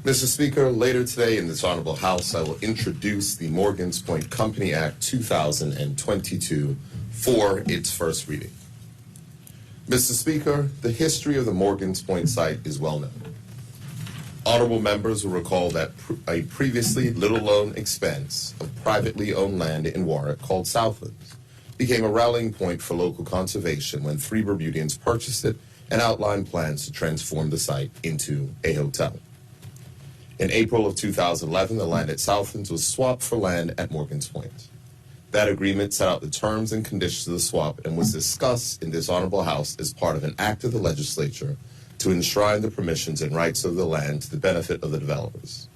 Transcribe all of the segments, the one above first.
Mr. Speaker, later today in this Honorable House, I will introduce the Morgan's Point Company Act 2022 for its first reading. Mr. Speaker, the history of the Morgan's Point site is well known. Honorable members will recall that a previously little-known expanse of privately owned land in Warwick called Southlands became a rallying point for local conservation when 3 Bermudians purchased it and outlined plans to transform the site into a hotel. In April of 2011, the land at Southlands was swapped for land at Morgan's Point. That agreement set out the terms and conditions of the swap and was discussed in this Honorable House as part of an act of the legislature to enshrine the permissions and rights of the land to the benefit of the developers.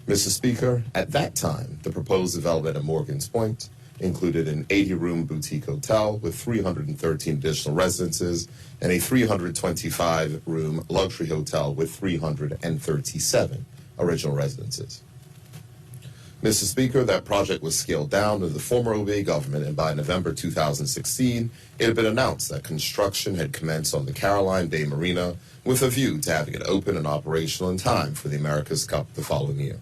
Mr. Speaker, at that time, the proposed development at Morgan's Point included an 80-room boutique hotel with 313 additional residences and a 325-room luxury hotel with 337 original residences. Mr. Speaker, that project was scaled down under the former OBA government, and by November 2016, it had been announced that construction had commenced on the Caroline Bay Marina with a view to having it open and operational in time for the America's Cup the following year.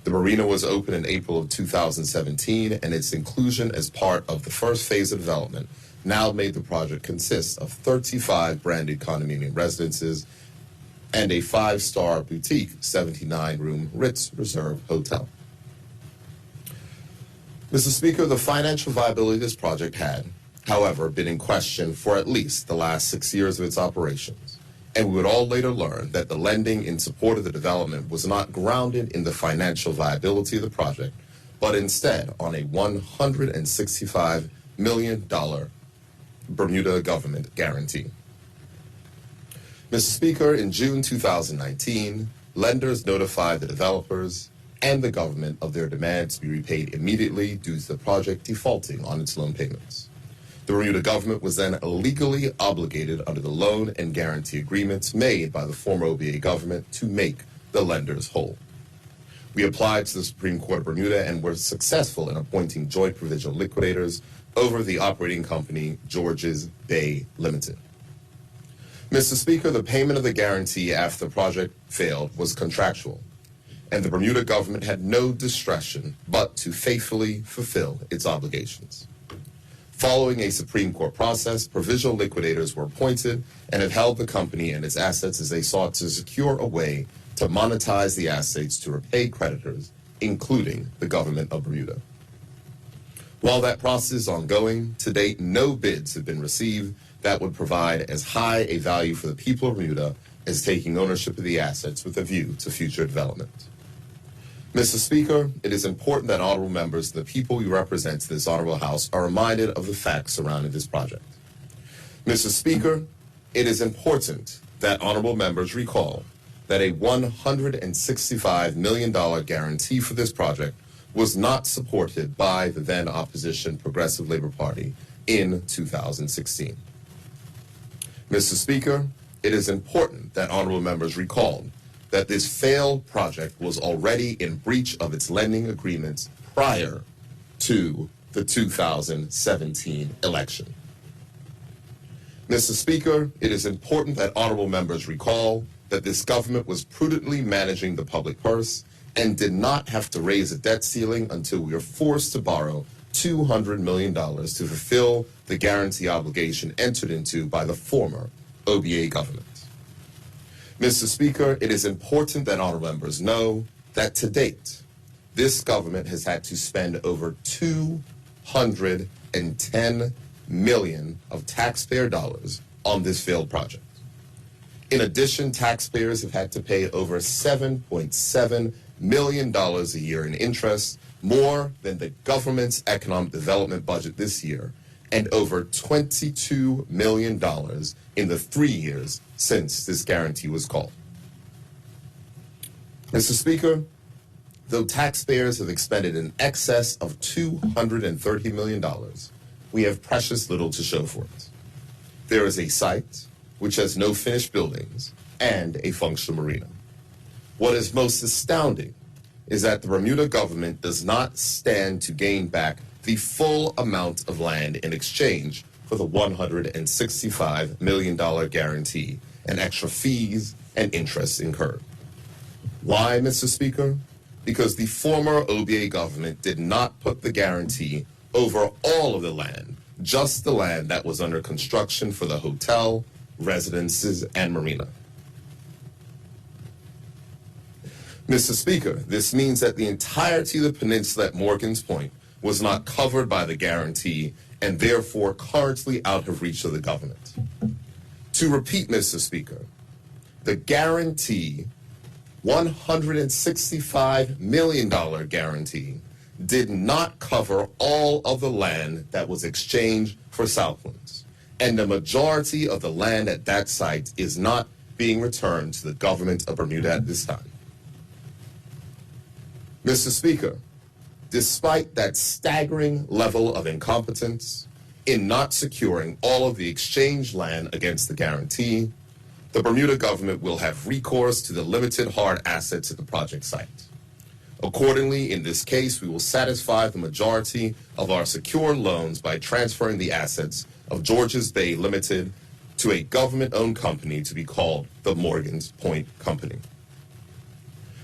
The marina was opened in April of 2017, and its inclusion as part of the first phase of development now made the project consist of 35 branded condominium residences and a 5-star boutique 79-room Ritz Reserve hotel. Mr. Speaker, the financial viability of this project had, however, been in question for at least the last 6 years of its operations, and we would all later learn that the lending in support of the development was not grounded in the financial viability of the project, but instead on a $165 million Bermuda government guarantee. Mr. Speaker, in June 2019, lenders notified the developers and the government of their demand to be repaid immediately due to the project defaulting on its loan payments. The Bermuda government was then legally obligated under the loan and guarantee agreements made by the former OBA government to make the lenders whole. We applied to the Supreme Court of Bermuda and were successful in appointing joint provisional liquidators over the operating company George's Bay Limited. Mr. Speaker, the payment of the guarantee after the project failed was contractual, and the Bermuda government had no discretion but to faithfully fulfill its obligations. Following a Supreme Court process, provisional liquidators were appointed and have held the company and its assets as they sought to secure a way to monetize the assets to repay creditors, including the government of Bermuda. While that process is ongoing, to date no bids have been received that would provide as high a value for the people of Bermuda as taking ownership of the assets with a view to future development. Mr. Speaker, it is important that honorable members, the people we represent in this honorable House, are reminded of the facts surrounding this project. Mr. Speaker, it is important that honorable members recall that a $165 million guarantee for this project was not supported by the then opposition Progressive Labor Party in 2016. Mr. Speaker, it is important that honorable members recall that this failed project was already in breach of its lending agreements prior to the 2017 election. Mr. Speaker, it is important that honorable members recall that this government was prudently managing the public purse and did not have to raise a debt ceiling until we were forced to borrow $200 million to fulfill the guarantee obligation entered into by the former OBA government. Mr. Speaker, it is important that honorable members know that to date, this government has had to spend over $210 million of taxpayer dollars on this failed project. In addition, taxpayers have had to pay over $7.7 million a year in interest, more than the government's economic development budget this year, and over $22 million in the 3 years since this guarantee was called. Mr. Speaker, though taxpayers have expended in excess of $230 million, we have precious little to show for it. There is a site which has no finished buildings and a functional marina. What is most astounding is that the Bermuda government does not stand to gain back the full amount of land in exchange for the $165 million guarantee and extra fees and interest incurred. Why, Mr. Speaker? Because the former OBA government did not put the guarantee over all of the land, just the land that was under construction for the hotel, residences, and marina. Mr. Speaker, this means that the entirety of the peninsula at Morgan's Point was not covered by the guarantee and therefore currently out of reach of the government. To repeat, Mr. Speaker, the guarantee, $165 million guarantee, did not cover all of the land that was exchanged for Southlands, and the majority of the land at that site is not being returned to the government of Bermuda at this time. Mr. Speaker, despite that staggering level of incompetence in not securing all of the exchanged land against the guarantee, the Bermuda government will have recourse to the limited hard assets at the project site. Accordingly, in this case, we will satisfy the majority of our secured loans by transferring the assets of Georges Bay Limited to a government-owned company to be called the Morgan's Point Company.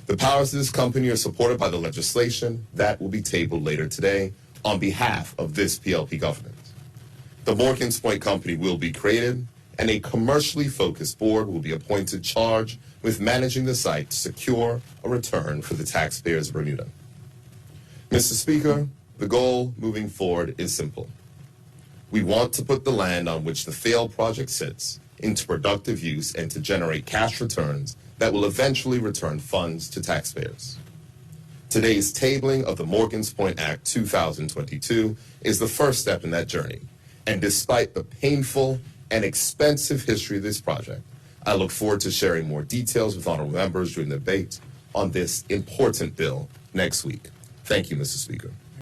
The powers of this company are supported by the legislation that will be tabled later today on behalf of this PLP government. The Morgan's Point Company will be created, and a commercially focused board will be appointed charged with managing the site to secure a return for the taxpayers of Bermuda. Mr. Speaker, the goal moving forward is simple. We want to put the land on which the failed project sits into productive use and to generate cash returns that will eventually return funds to taxpayers. Today's tabling of the Morgan's Point Act 2022 is the first step in that journey, and despite the painful and expensive history of this project, I look forward to sharing more details with honorable members during the debate on this important bill next week. Thank you, Mr. Speaker.